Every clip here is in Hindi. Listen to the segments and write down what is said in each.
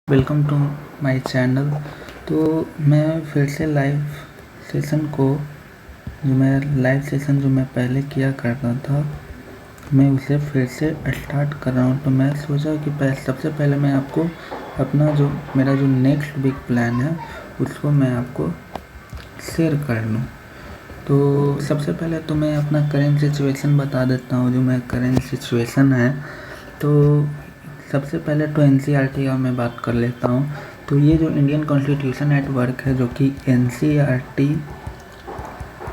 Welcome to my channel. तो मैं फिर से लाइव सेशन को जो मैं पहले किया करता था, मैं उसे फिर से स्टार्ट कर रहा हूँ। तो मैं सोचा कि सबसे पहले मैं आपको अपना मेरा जो नेक्स्ट वीक प्लान है उसको मैं आपको शेयर कर लूँ। तो सबसे पहले तो मैं अपना करेंट सिचुएशन बता देता हूँ। जो मेरा करेंट सिचुएशन है, तो सबसे पहले तो NCERT का मैं बात कर लेता हूँ। तो ये जो इंडियन कॉन्स्टिट्यूशन एट वर्क है, जो कि NCERT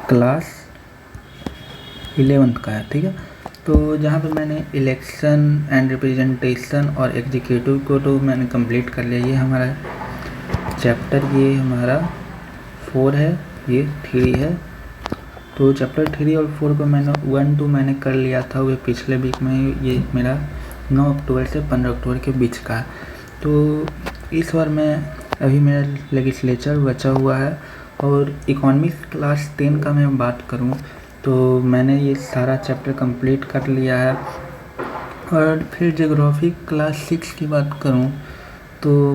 क्लास 11 का है, ठीक है। तो जहाँ पे मैंने इलेक्शन एंड रिप्रेजेंटेशन और एग्जीक्यूटिव को तो मैंने कंप्लीट कर लिया। ये हमारा चैप्टर, ये हमारा 4 है, ये 3 है। तो चैप्टर 3 और 4 को मैंने 1, 2 मैंने कर लिया था वे पिछले वीक में। ये मेरा 9 अक्टूबर से 15 अक्टूबर के बीच का है। तो इस बार मैं अभी मेरा लेजिस्लेचर बचा हुआ है। और इकोनॉमिक्स क्लास 10 का मैं बात करूं तो मैंने ये सारा चैप्टर कंप्लीट कर लिया है। और फिर ज्योग्राफी क्लास 6 की बात करूं तो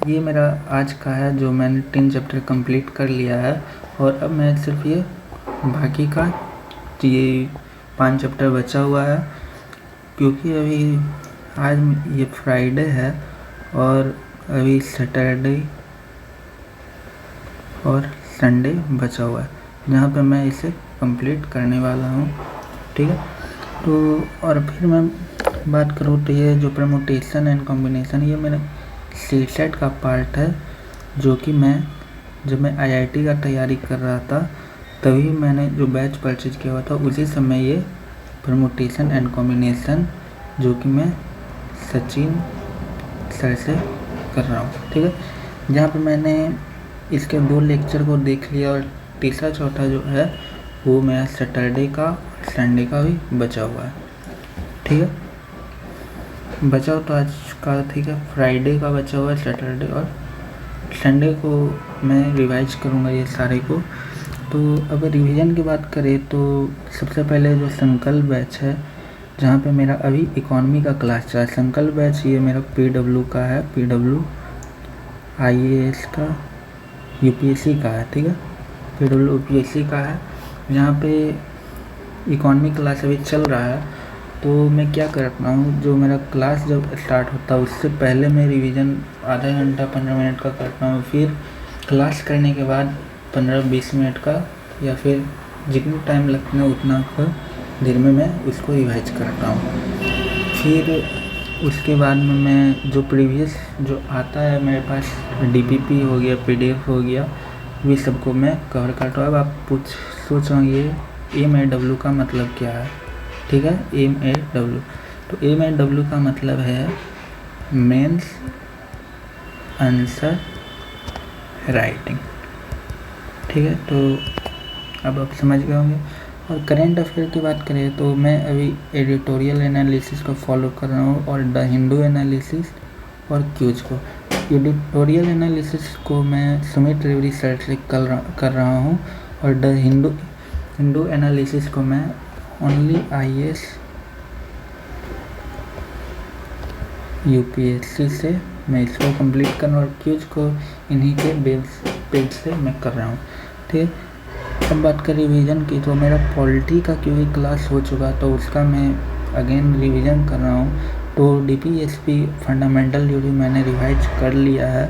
ये मेरा आज का है, जो मैंने 3 चैप्टर कंप्लीट कर लिया है। और अब मैं सिर्फ ये बाकी का ये 5 चैप्टर बचा हुआ है, क्योंकि अभी आज ये फ्राइडे है और अभी सैटरडे और संडे बचा हुआ है, जहाँ पे मैं इसे कंप्लीट करने वाला हूँ, ठीक है। तो और फिर मैं बात करूँ तो ये जो परमुटेशन एंड कॉम्बिनेशन, ये मेरा CSET का पार्ट है, जो कि जब मैं IIT का तैयारी कर रहा था तभी मैंने जो बैच परचेज किया हुआ था, उसी समय ये परमुटेशन एंड कॉम्बिनेशन जो कि मैं सचिन सर से कर रहा हूँ, ठीक है। जहाँ पे मैंने इसके 2 लेक्चर को देख लिया और तीसरा चौथा जो है वो मेरा सैटरडे का संडे का भी बचा हुआ है, ठीक है। बचा हो तो आज का, ठीक है, फ्राइडे का बचा हुआ है, सैटरडे और संडे को मैं रिवाइज करूँगा ये सारे को। तो अगर रिवीजन की बात करें तो सबसे पहले जो संकल्प बैच है, जहाँ पे मेरा अभी इकोनॉमी का क्लास चल रहा है। संकल्प बैच ये मेरा PW का है, PW IAS का, UPSC का है, ठीक है। PW UPSC का है, जहाँ पे इकोनॉमी क्लास अभी चल रहा है। तो मैं क्या करता हूँ, जो मेरा क्लास जब स्टार्ट होता है उससे पहले मैं रिवीजन आधा घंटा 15 मिनट का करता हूँ। फिर क्लास करने के बाद 15-20 मिनट का, या फिर जितना टाइम लगता है उतना का देर में मैं उसको रिवाइज करता हूँ। फिर उसके बाद में मैं जो प्रीवियस जो आता है मेरे पास, DPP हो गया, PDF हो गया, वे सबको मैं कवर करता हूँ। अब आप सोच रहे ये MAW का मतलब क्या है, ठीक है। MAW, तो MAW का मतलब है मेंस आंसर राइटिंग, ठीक है। तो अब आप समझ गए होंगे। और करेंट अफेयर की बात करें तो मैं अभी एडिटोरियल एनालिसिस को फॉलो कर रहा हूँ, और द हिंदू एनालिसिस और क्यूज को। एडिटोरियल एनालिसिस को मैं सुमित त्रिवेदी सर से कर रहा हूँ, और द हिंदू एनालिसिस को मैं ओनली IAS UPSC से मैं इसको कंप्लीट कर रहा हूँ, और क्यूज को इन्हीं के पेज से मैं कर रहा हूँ, ठीक है। अब बात करें रिवीजन की, तो मेरा पॉलिटी का क्योंकि क्लास हो चुका तो उसका मैं अगेन रिवीजन कर रहा हूँ। तो DPSP फंडामेंटल जो भी मैंने रिवाइज कर लिया है,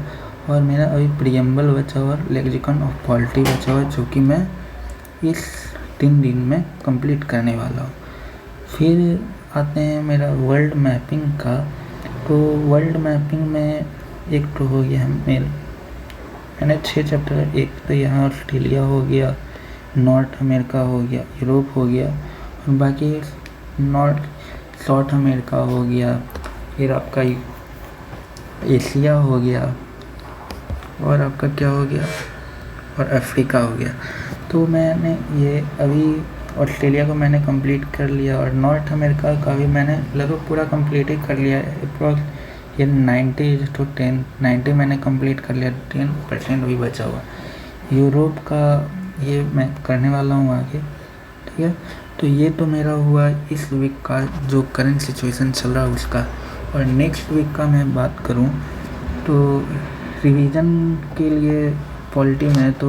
और मेरा अभी प्रियम्बल बचा हुआ, लेक्सिकन ऑफ पॉलिटी बचा हुआ, जो कि मैं इस 3 दिन में कंप्लीट करने वाला हूँ। फिर आते हैं मेरा वर्ल्ड मैपिंग का। तो वर्ल्ड मैपिंग में एक तो हो गया मैंने 6 चैप्टर, एक तो यहाँ ऑस्ट्रेलिया हो गया, नॉर्थ अमेरिका हो गया, यूरोप हो गया, और बाकी साउथ अमेरिका हो गया, फिर आपका एशिया हो गया, और आपका क्या हो गया, और अफ्रीका हो गया। तो मैंने ये अभी ऑस्ट्रेलिया को मैंने कंप्लीट कर लिया, और नॉर्थ अमेरिका का भी मैंने लगभग पूरा कंप्लीट ही कर लिया है। अप्रॉक्स ये 90 मैंने कंप्लीट कर लिया, 10% भी बचा हुआ। यूरोप का ये मैं करने वाला हूँ आगे, ठीक है। तो ये तो मेरा हुआ इस वीक का जो करंट सिचुएशन चल रहा है उसका। और नेक्स्ट वीक का मैं बात करूँ तो रिवीजन के लिए पॉलिटी में तो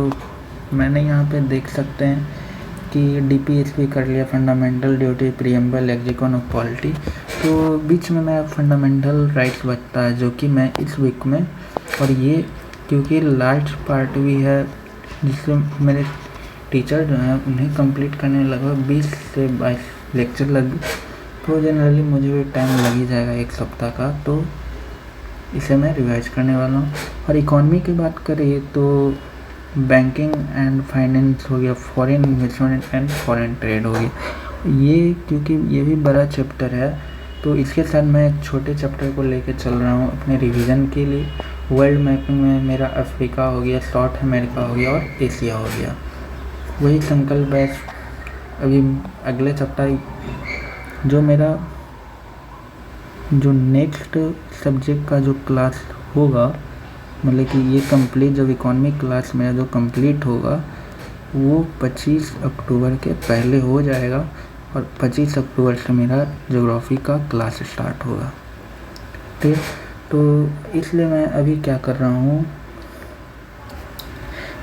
मैंने यहाँ पे देख सकते हैं कि DPHP कर लिया, fundamental duty, preamble, lexicon of polity. तो बीच में मेरा फंडामेंटल राइट्स बचता है, जो कि मैं इस वीक में, और ये क्योंकि लार्ज पार्ट भी है जिससे मेरे टीचर जो हैं उन्हें कंप्लीट करने में लगभग 20 से 22 लेक्चर लग, तो जनरली मुझे भी टाइम लग ही जाएगा 1 सप्ताह का। तो इसे मैं रिवाइज करने वाला हूँ। और इकॉनमी की बात करें तो बैंकिंग एंड फाइनेंस हो गया, foreign investment and foreign trade हो गया। ये क्योंकि ये भी बड़ा चैप्टर है, तो इसके साथ मैं एक छोटे चैप्टर को लेकर चल रहा हूँ अपने रिवीजन के लिए। वर्ल्ड मैपिंग में मेरा अफ्रीका हो गया, साउथ अमेरिका हो गया और एशिया हो गया। वही संकल्प है अभी अगले चैप्टर जो मेरा जो नेक्स्ट सब्जेक्ट का जो क्लास होगा, मतलब कि ये कंप्लीट जब इकॉनमी क्लास मेरा जो कंप्लीट होगा वो 25 अक्टूबर के पहले हो जाएगा, और 25 अक्टूबर से मेरा ज्योग्राफी का क्लास स्टार्ट होगा। ठीक, तो इसलिए मैं अभी क्या कर रहा हूँ,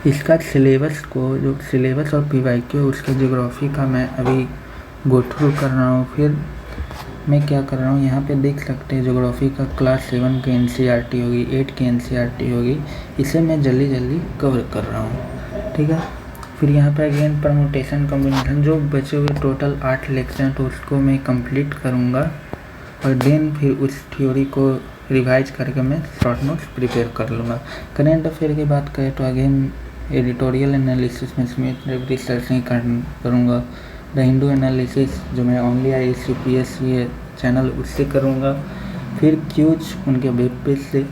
इसका सिलेबस को, जो सिलेबस और PYQ उसके ज्योग्राफी का मैं अभी गो थ्रू कर रहा हूँ। फिर मैं क्या कर रहा हूँ, यहाँ पे देख सकते हैं ज्योग्राफी का क्लास 7 की NCERT होगी, 8 की NCERT होगी, इसे मैं जल्दी जल्दी कवर कर रहा हूँ। ठीक है, फिर यहाँ पे अगेन परमुटेशन कॉम्बिनेशन, जो बचे हुए टोटल 8 लेक्चर हैं तो उसको मैं कंप्लीट करूँगा, और देन फिर उस थ्योरी को रिवाइज करके मैं शॉर्ट नोट्स प्रिपेयर कर लूँगा। करेंट अफेयर की बात करें तो अगेन एडिटोरियल एनालिसिस में रिसर्चिंग करूँगा। द हिंदू एनालिसिस जो मैं ओनली ICPS चैनल उससे करूँगा। फिर क्यूज उनके वेब पेज से।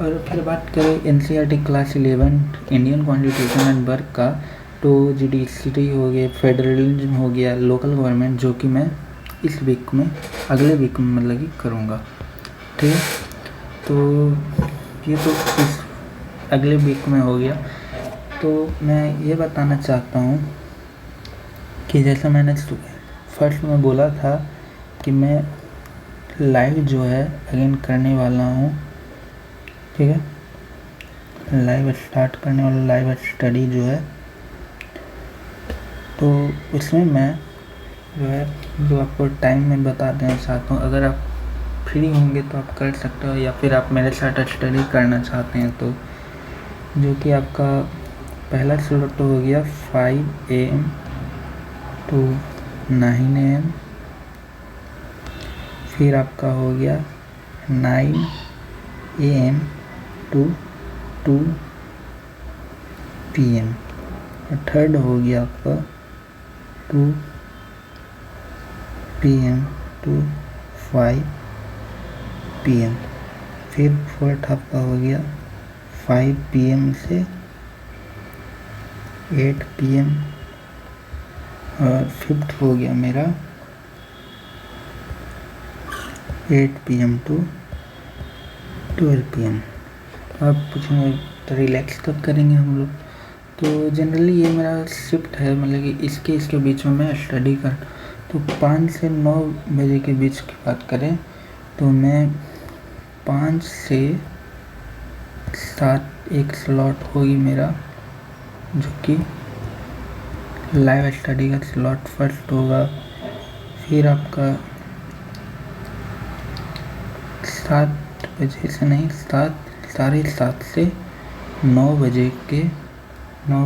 और फिर बात करें NCERT class 11 Indian constitution and work का, तो जुडिशरी हो गया, फेडरलिज्म हो गया, लोकल गवर्नमेंट, जो कि मैं इस वीक में, अगले वीक में मतलब कि करूँगा। ठीक है, तो ये तो इस अगले वीक में हो गया। तो मैं ये बताना चाहता हूँ कि जैसा मैंने फर्स्ट में बोला था कि मैं लाइव जो है अगेन करने वाला हूँ। ठीक है, लाइव स्टार्ट करने वाला, लाइव स्टडी जो है, तो उसमें मैं जो है जो आपको टाइम में बता देना चाहता हूँ। अगर आप फ्री होंगे तो आप कर सकते हो, या फिर आप मेरे साथ स्टडी करना चाहते हैं तो, जो कि आपका पहला स्लॉट हो गया 5 AM to 9 AM, फिर आपका हो गया 9 AM to 2 PM, और थर्ड हो गया आपका 2 PM to 5 PM, फिर फोर्थ आपका हो गया 5 PM से 8 PM, और फिफ्थ हो गया मेरा 8 PM to 12 PM। आप पूछेंगे तो रिलैक्स कब करेंगे हम लोग, तो जनरली ये मेरा शिफ्ट है, मतलब कि इसके बीच में मैं स्टडी कर, तो 5 से 9 बजे के बीच की बात करें तो मैं 5 से 7 एक स्लॉट होगी मेरा, जो कि लाइव स्टडी का स्लॉट फर्स्ट होगा। फिर आपका 7 बजे से नहीं, 7:30 से 9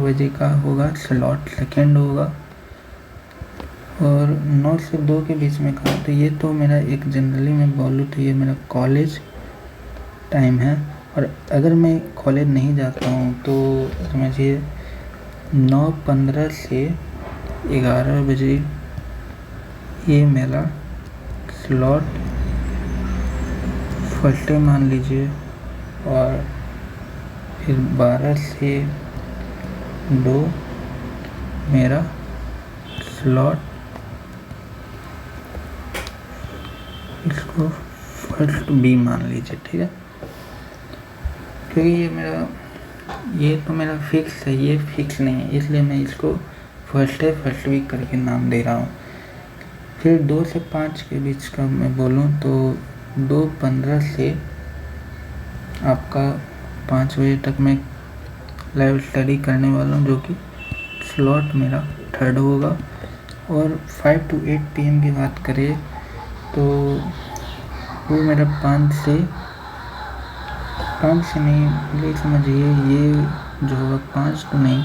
बजे का होगा स्लॉट सेकेंड होगा, और 9 से 2 के बीच में कहा, तो ये तो मेरा एक जनरली मैं बोलूँ तो ये मेरा कॉलेज टाइम है। और अगर मैं कॉलेज नहीं जाता हूँ तो समझिए 9:15 से 11 बजे ये मेरा स्लॉट फर्स्ट डे मान लीजिए, और फिर 12 से 2 मेरा स्लॉट, इसको फर्स्ट B मान लीजिए। ठीक है, क्योंकि ये तो मेरा फिक्स है, ये फिक्स नहीं है, इसलिए मैं इसको फर्स्ट वीक करके नाम दे रहा हूँ। फिर 2 से 5 के बीच का मैं बोलूँ तो 2:15 से आपका 5 बजे तक मैं लाइव स्टडी करने वाला हूँ, जो कि स्लॉट मेरा 3rd होगा। और 5 to 8 PM की बात करें तो वो मेरा 5 से नहीं, ये समझिए ये जो होगा 5 तो नहीं,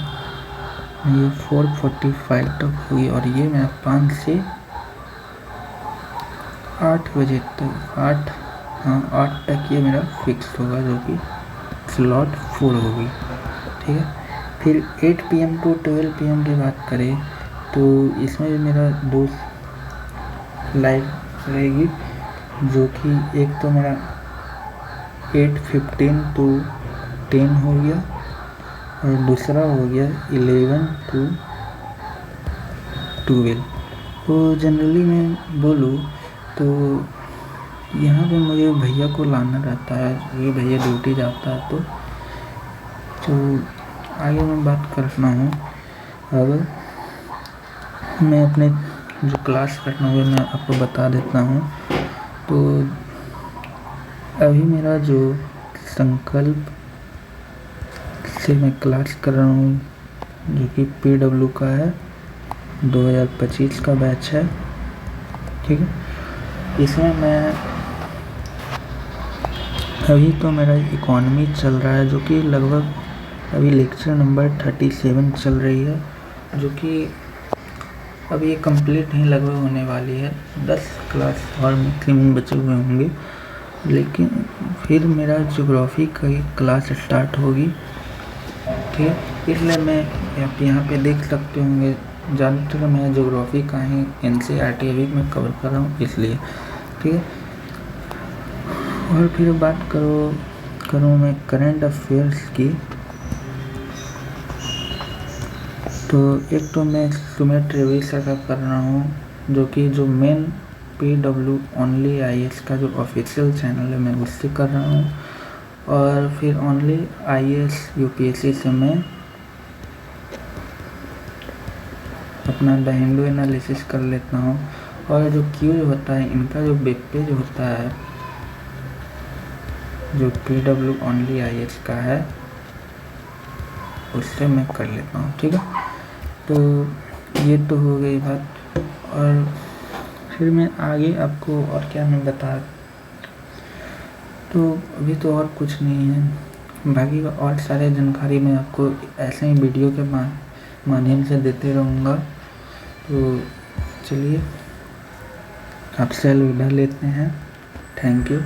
ये 4:45 तक हुई, और ये मेरा 5 से 8 बजे तक 8 तक ये मेरा फिक्स होगा, जो कि स्लॉट 4 होगी। ठीक है। फिर 8 PM to 12 PM की बात करें तो इसमें भी मेरा 2 लाइव रहेगी, जो कि एक तो मेरा 8:15 to 10 हो गया, और दूसरा हो गया 11 to 12। तो जनरली मैं बोलूँ तो यहाँ पे मुझे भैया को लाना रहता है, ये भैया ड्यूटी जाता है, तो आगे मैं बात करना हूँ। अब मैं अपने जो क्लास करना हुआ मैं आपको बता देता हूँ। तो अभी मेरा जो संकल्प से मैं क्लास कर रहा हूँ, जो कि PW का है, 2025 का बैच है। ठीक है। इसमें मैं अभी तो मेरा इकोनॉमी चल रहा है, जो कि लगभग अभी लेक्चर नंबर 37 चल रही है, जो कि अभी कंप्लीट नहीं लगभग होने वाली है। 10 क्लास और मैक्सिमम बचे हुए होंगे, लेकिन फिर मेरा ज्योग्राफी की क्लास स्टार्ट होगी। ठीक है। इसलिए मैं आप यहाँ पे देख सकते होंगे, ज़्यादातर मैं ज्योग्राफी का ही NCERT अभी मैं कवर कर रहा हूँ, इसलिए। ठीक है। और फिर बात करूँ मैं करंट अफेयर्स की, तो एक तो मैं सुमित रेवेसा का कर रहा हूँ, जो कि जो मेन PW ओनली IAS का जो ऑफिशियल चैनल है मैं उससे कर रहा हूँ। और फिर ओनली IAS UPSC से मैं अपना द हिंदू एनालिसिस कर लेता हूँ। और जो क्यूज होता है इनका जो वेब पेज होता है, जो PW ओनली IAS का है, उससे मैं कर लेता हूँ। ठीक है। तो ये तो हो गई बात। और फिर मैं आगे आपको और क्या मैं बता, तो अभी तो और कुछ नहीं है, बाकी का और सारे जानकारी मैं आपको ऐसे ही वीडियो के माध्यम से देते रहूँगा। तो चलिए आपसे अलविदा लेते हैं। Thank you.